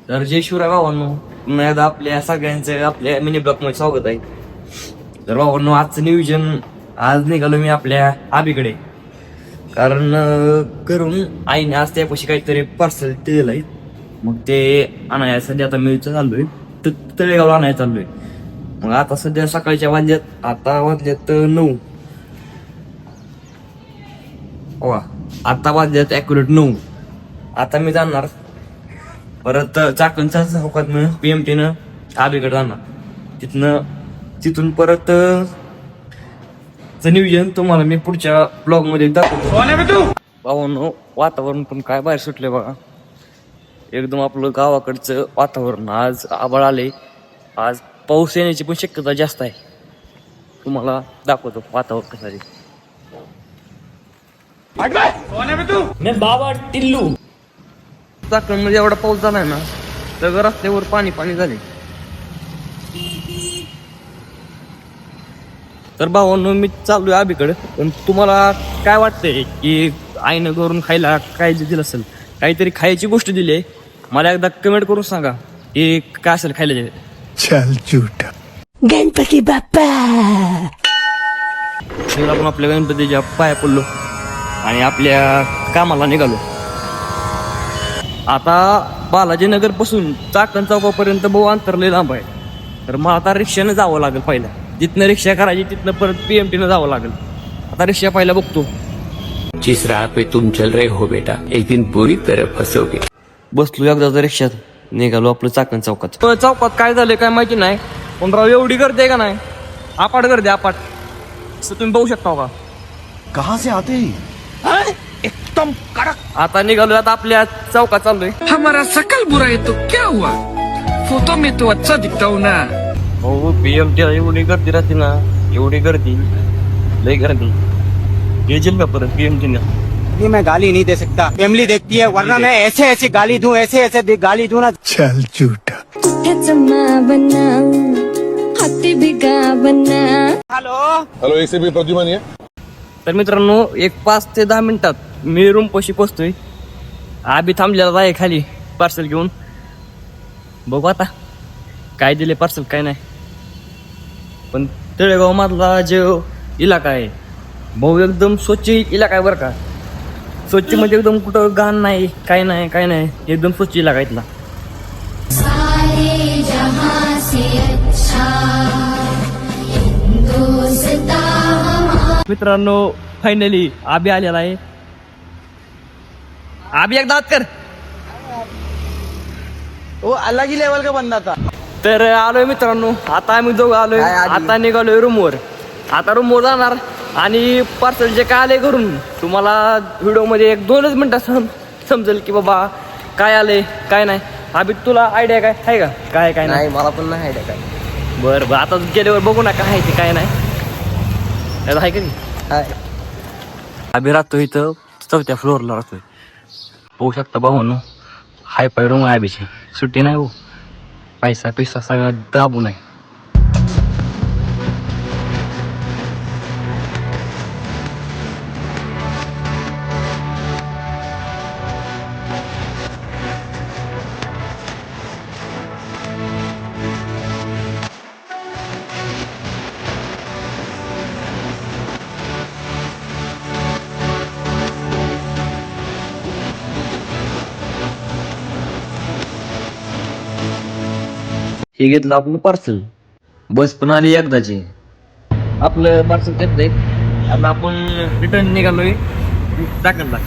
तर जय शिवराय भावांनो, पुन्हा एकदा आपल्या सगळ्यांचं आपल्या मिनी ब्लॉक मध्ये स्वागत आहे. तर भावांनो, आजचं नियोजन आज निघालो मी आपल्या आबीकडे, कारण करून आईने आज त्यापाशी काहीतरी पार्सल दिलेलं आहे. मग ते आणायला सध्या आता मी चाललोय तळेगाव आणायला चाललोय. मग आता सध्या सकाळच्या आता वाजल्यात 9. आता वाजल्यात ॲक्युरेट 9. आता मी जाणार परत चाकणच्या चौकातनं PMTनं आबीकडे जाणार. तिथून परत नियोजन तुम्हाला मी पुढच्या ब्लॉग मध्ये दाखवतो. भावांनो, वातावरण पण काय बाहेर सुटले बघा. एकदम आपलं गावाकडचं वातावरण. आज आभाळ आले, आज पाऊस येण्याची पण शक्यता जास्त आहे. तुम्हाला दाखवतो वातावरण कसं आहे. बाबा टिल्लू चाकण मध्ये एवढा पाऊस झालाय ना, सगळं रस्त्यावर पाणी झाले. तर भावांनो, मी चाललोय आबीकडे. पण तुम्हाला काय वाटतंय की आईनं घरून खायला काय दिलं असेल, काहीतरी खायची गोष्ट दिली आहे? मला एकदा कमेंट करून सांगा की काय असेल खायला. चल झूठा. गणपती बाप्पा. आपण आपल्या गणपतीच्या पाया पडलो आणि आपल्या कामाला निघालो. आता बालाजीनगर पासून चाकण चौकापर्यंत बहु अंतर लय लांब आहे. तर मला आता रिक्षानं जावं लागेल. पहिला जिथनं रिक्षा करायची तिथनं परत PMTनं जावं लागेल. आता रिक्षा पहिला बघतो. जिस राह पे तुम चल रहे हो बेटा, एक दिन बुरी तरह फंसोगे. बसलो एकदा रिक्षात, निघालो आपलं चाकण चौकात. चौकात काय झालं काय माहिती नाही, पण राव एवढी गर्दी आहे का नाही, अपाट गर्दी अपाट. तुम्ही बघू शकता का कहाँ से आते हैं? एकदम कडक. आता निघालो. आता आपल्या चौकात चाललोय. हमारा सकल बुरा है तो क्या हुआ, फोटो में तो अच्छा दिखता हूँ ना. हो, PMT एवढी गर्दी राहते ना, एवढी गर्दी, लय गर्दी. येईल का परत PMT? मैं गाली नहीं दे सकता, फैमिली देखती है, वरना मैं ऐसे ऐसे गाली दूं, ऐसे गाली दूं ना. चल झूठा. हेलो ACP प्रद्युमन आहे. तर मित्रांनो, 5 ते 10 मिनिटात मी रूम पशी पोचतोय. आबी थांबलेला आहे खाली पार्सल घेऊन. बघू आता काय दिले पार्सल काय नाही. पण तळेगाव मधला जो इलाका आहे भाऊ, एकदम स्वच्छ इलाका आहे बरं का. स्वच्छ म्हणजे एकदम कुठं घाण नाही, काय नाही, एकदम स्वच्छ इलाका इथला. मित्रांनो, फायनली आबी आलेला आहे. आबी एकदा हात कर. वो अलग ही लेवल का बंदा था. तर आलोय मित्रांनो, आता आम्ही दोघं आलोय. आता निघालोय रूमवर. आता रूमवर जाणार आणि पार्सल जे काय आले करून तुम्हाला व्हिडिओमध्ये 1-2 मिनिटात समजेल की बाबा काय आले काय नाही. आबी तुला आयडिया काय आहे का? काय नाही? मला पण नाही आयडिया काय. बरं आता गेल्यावर बघू ना काय आहे ते काय नाही. आहे का नाही? आबी राहतोय इथं 4थ्या फ्लोअरला राहतोय. बघू शकता भाऊनो, हाय पाय रूम आहे आबीची. सुट्टी नाही हो, पैसा सगळा दाबून आहे. हे घेतलं आपलं पार्सल. बस पण आली एकदाची. आपलं पार्सल घेतलंय. आता आपण रिटर्न निघालोय चाकणला.